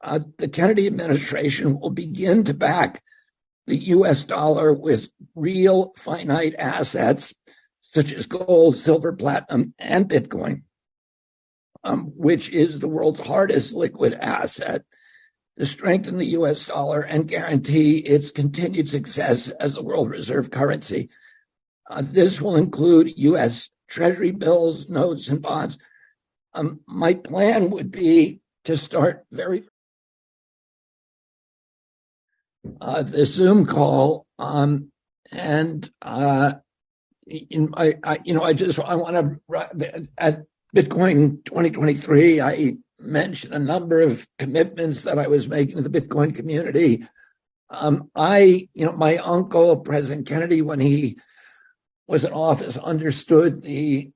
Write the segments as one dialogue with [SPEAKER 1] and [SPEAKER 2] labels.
[SPEAKER 1] the Kennedy administration will begin to back the US dollar with real finite assets such as gold, silver, platinum, and Bitcoin, which is the world's hardest liquid asset, to strengthen the US dollar and guarantee its continued success as the world reserve currency. This will include US Treasury bills, notes, and bonds. My plan would be to start the Zoom call, and I want to at Bitcoin 2023. I mentioned a number of commitments that I was making to the Bitcoin community. My uncle, President Kennedy, when he was in office, understood the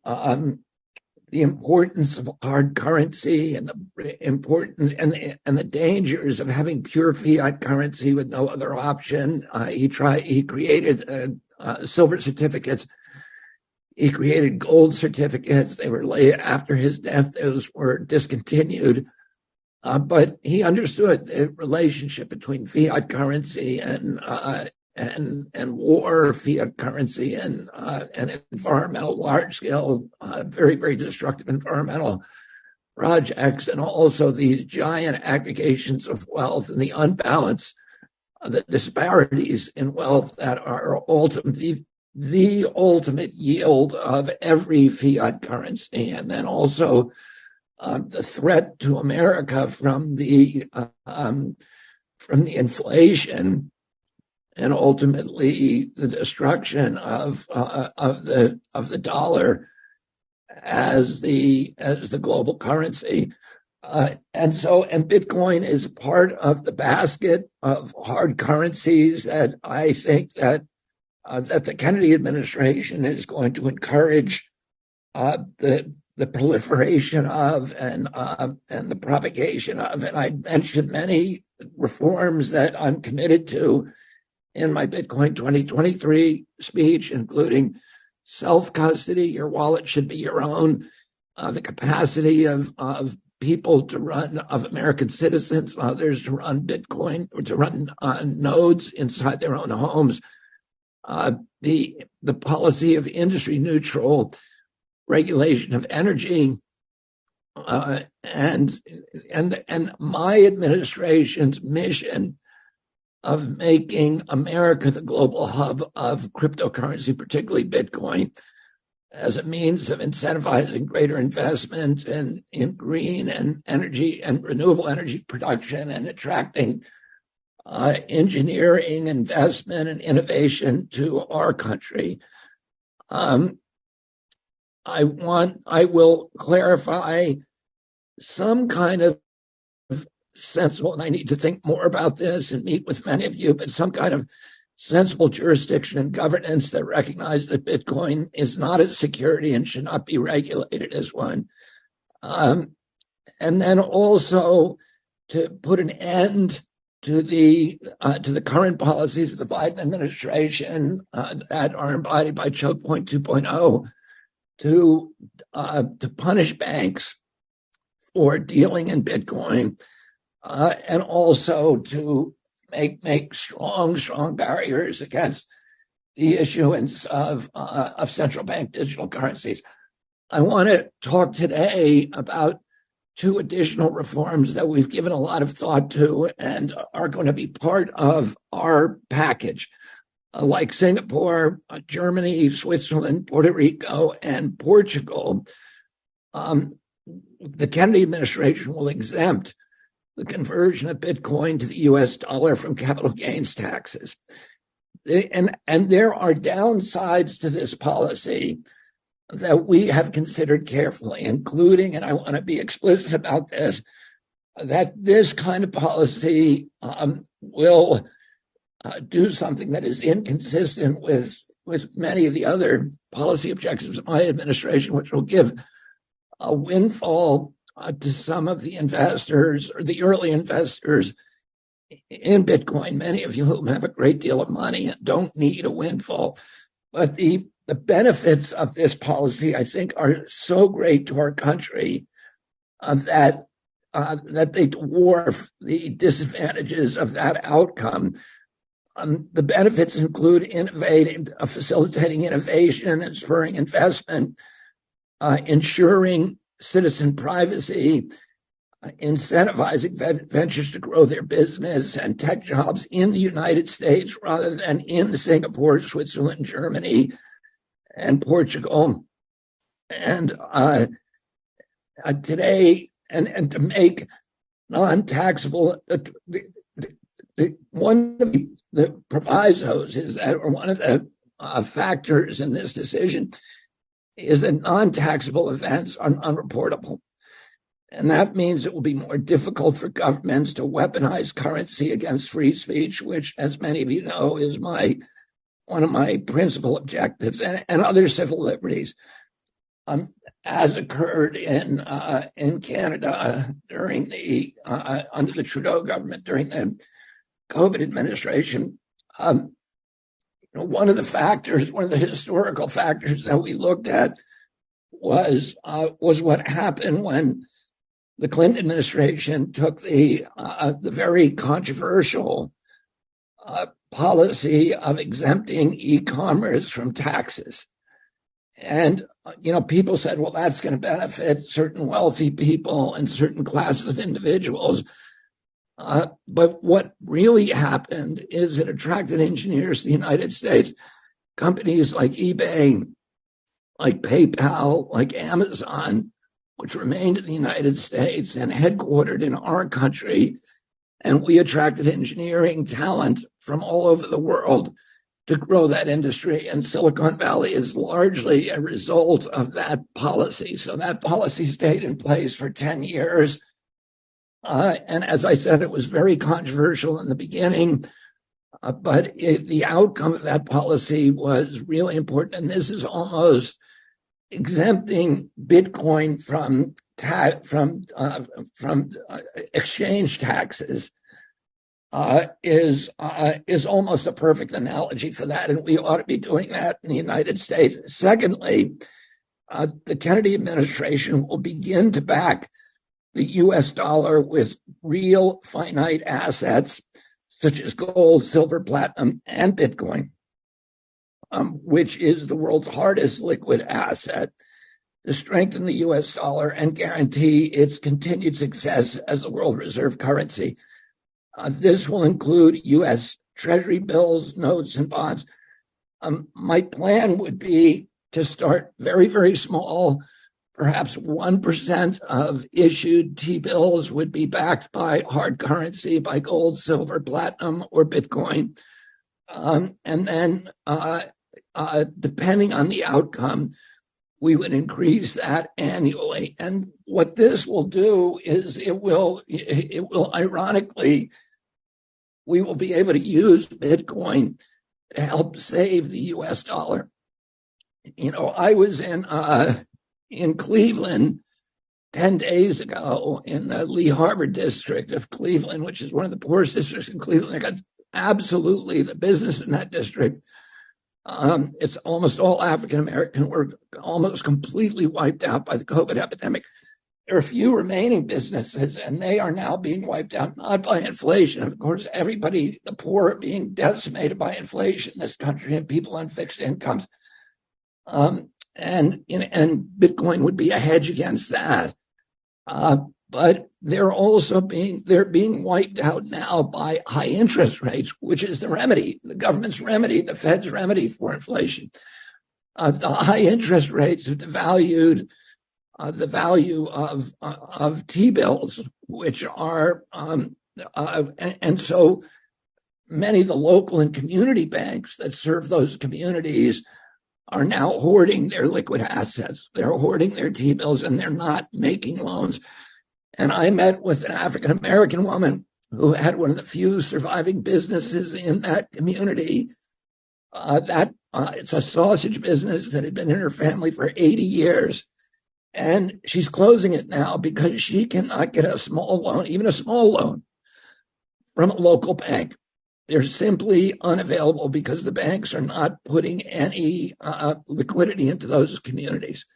[SPEAKER 1] importance of hard currency and the importance and the dangers of having pure fiat currency with no other option. He created silver certificates. He created gold certificates. They were late after his death. Those were discontinued. But he understood the relationship between fiat currency and war, fiat currency, and environmental, large-scale, very, very destructive environmental projects, and also these giant aggregations of wealth and the unbalance, the disparities in wealth that are ultimately the ultimate yield of every fiat currency, and then also the threat to America from the inflation, and ultimately the destruction of the dollar as the global currency. And Bitcoin is part of the basket of hard currencies that I think that the Kennedy administration is going to encourage the proliferation of and the propagation of. And I mentioned many reforms that I'm committed to in my Bitcoin 2023 speech, including self-custody. Your wallet should be your own. The capacity of people to run, of American citizens, others to run Bitcoin or to run nodes inside their own homes. The policy of industry neutral regulation of energy, and my administration's mission of making America the global hub of cryptocurrency, particularly Bitcoin, as a means of incentivizing greater investment in green and energy and renewable energy production, and attracting engineering, investment, and innovation to our country. I will clarify some kind of sensible, and I need to think more about this and meet with many of you, but some kind of sensible jurisdiction and governance that recognize that Bitcoin is not a security and should not be regulated as one. And then also to put an end to the current policies of the Biden administration that are embodied by Choke Point 2.0 to punish banks for dealing in Bitcoin, and also to make strong barriers against the issuance of central bank digital currencies. I want to talk today about two additional reforms that we've given a lot of thought to and are going to be part of our package. Like Singapore, Germany, Switzerland, Puerto Rico, and Portugal, the Kennedy administration will exempt the conversion of Bitcoin to the US dollar from capital gains taxes. And there are downsides to this policy that we have considered carefully, including, and I want to be explicit about this, that this kind of policy will do something that is inconsistent with many of the other policy objectives of my administration, which will give a windfall to some of the investors or the early investors in Bitcoin, many of you whom have a great deal of money and don't need a windfall. But the benefits of this policy, I think, are so great to our country that dwarf the disadvantages of that outcome. The benefits include facilitating innovation and spurring investment, ensuring citizen privacy, incentivizing ventures to grow their business and tech jobs in the United States rather than in Singapore, Switzerland, Germany, and Portugal. And today, and to make non-taxable, one of the provisos is that, or one of the factors in this decision is that non-taxable events are unreportable. And that means it will be more difficult for governments to weaponize currency against free speech, which, as many of you know, is one of my principal objectives, and other civil liberties, as occurred in Canada during under the Trudeau government during the COVID administration. One of the historical factors that we looked at was what happened when the Clinton administration took the very controversial policy of exempting e-commerce from taxes. And, people said, well, that's going to benefit certain wealthy people and certain classes of individuals. But what really happened is it attracted engineers to the United States. Companies like eBay, like PayPal, like Amazon, which remained in the United States and headquartered in our country. And we attracted engineering talent from all over the world to grow that industry. And Silicon Valley is largely a result of that policy. So that policy stayed in place for 10 years. And as I said, it was very controversial in the beginning, but the outcome of that policy was really important. And this is almost exempting Bitcoin from exchange taxes is almost a perfect analogy for that, and we ought to be doing that in the United States. Secondly, the Kennedy administration will begin to back the U.S. dollar with real finite assets such as gold, silver, platinum, and Bitcoin, which is the world's hardest liquid asset, to strengthen the U.S. dollar and guarantee its continued success as the world reserve currency. This will include U.S. Treasury bills, notes, and bonds. My plan would be to start very, very small. Perhaps 1% of issued T-bills would be backed by hard currency, by gold, silver, platinum, or Bitcoin. And then, depending on the outcome, we would increase that annually. And what this will do is it will ironically, we will be able to use Bitcoin to help save the U.S. dollar. I was in Cleveland 10 days ago in the Lee Harbor district of Cleveland, which is one of the poorest districts in Cleveland. I got absolutely the business in that district. It's almost all African-American. We're almost completely wiped out by the COVID epidemic. There are a few remaining businesses, and they are now being wiped out, not by inflation. Of course, everybody, the poor, are being decimated by inflation in this country and people on fixed incomes. And Bitcoin would be a hedge against that. But they're being wiped out now by high interest rates, which is the remedy, the government's remedy, the Fed's remedy for inflation. The high interest rates have devalued the value of T-bills, which are, and so many of the local and community banks that serve those communities are now hoarding their liquid assets. They're hoarding their T-bills and they're not making loans. And I met with an African-American woman who had one of the few surviving businesses in that community. It's a sausage business that had been in her family for 80 years. And she's closing it now because she cannot get a small loan, even a small loan, from a local bank. They're simply unavailable because the banks are not putting any liquidity into those communities.